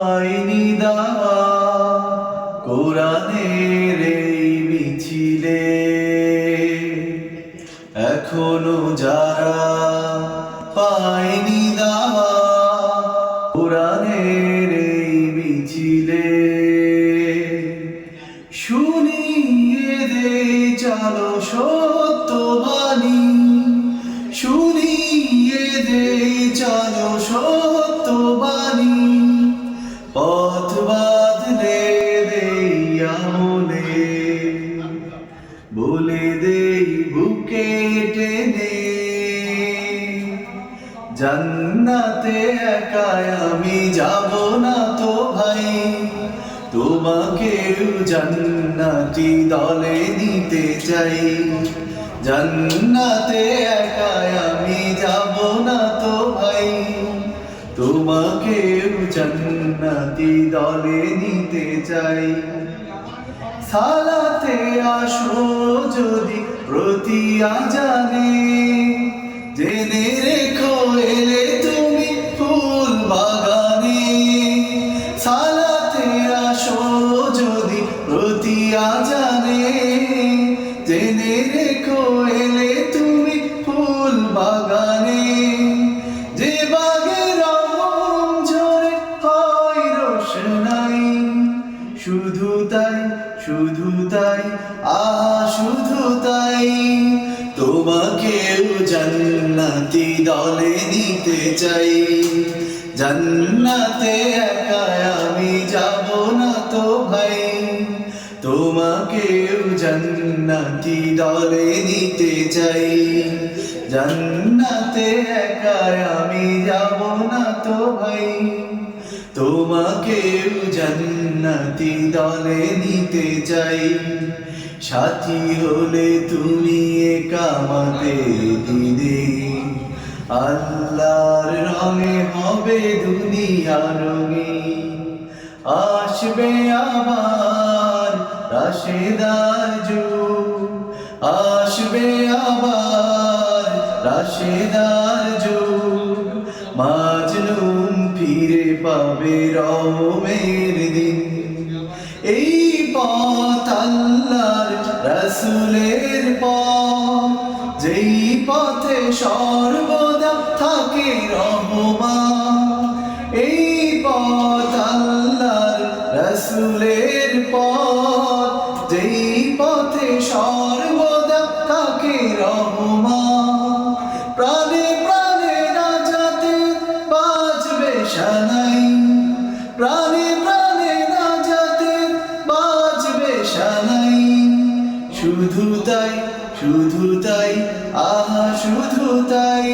আইনি দাওয়া কোরআনের এই মিছিলে এখনো যারা পায়নি দাওয়া কোরআনের এই মিছিলে শুনিয়ে দে চলো সত্যবাণী শুনিয়ে দে চলো সত্যবাণী পথ বাঁধলে দেই আমলে বলে দেই বুকে টেনে জান্নাতে একাই আমি যাব না তো ভাই তোমাকেও জান্নাতি দলে নিতে চাই জান্নাতে একাই আমি যাব না তো ভাই তোমাকেও জান্নাতি দলে নিতে চাই সালাতে আসো যদি প্রতি আজানে জেনে রেখো এলে তুমি ফুল বাগানে সালাতে আসো যদি প্রতি আজানে জেনে রেখো এলে তুমি ফুল বাগানে যে বাগের ঝরে হয় রোশনাই শুধু তাই শুধু তাই তোমাকেও জান্নাতি দলে নিতে চাই জান্নাতে একা আমি যাব না তো ভাই তোমাকেও জান্নাতি দলে নিতে চাই জান্নাতে একা আমি যাব না তো ভাই তোমাকেও জান্নাতি দলে নিতে চাই সাথী হলে তুমি কামাতে দিনে আল্লাহর রঙে হবে দুনিয়া রঙে আসবে আবার রাশেদার যুগ আসবে আবার রাশেদার যুগ মাজলুম ফিরে পাবে রহমের দিন এই পথ আল্লাহর রাসূলের পথ যেই পথে সর্বদা থাকে রহমান এই পথ আল্লাহর রাসূলের পথ যেই পথে সর্বদা থাকে রহমান প্রাণে প্রাণে নাজাতে বাজবে শানাই প্রাণে প্রাণে নাজাতে বাজবে শানাই শুধু তাই শুধু তাই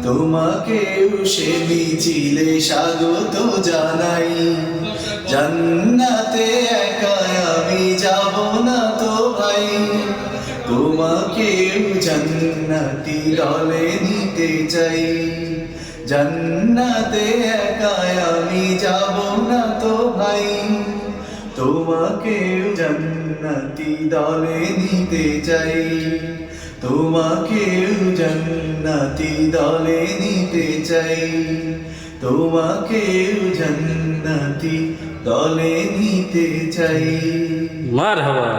তোমাকেও সে মিছিলে স্বাগত জানাই জান্নাতে একা আমি যাব না তো ভাই তোমাকেও জান্নাতি দলে নিতে চাই জান্নাতে একা আমি যাব না তো ভাই তোমাকেও জান্নাতি দলে নিতে চাই তোমাকেও জান্নাতি দলে নিতে চাই তোমাকেও জান্নাতি দলে নিতে চাই মারহাবা।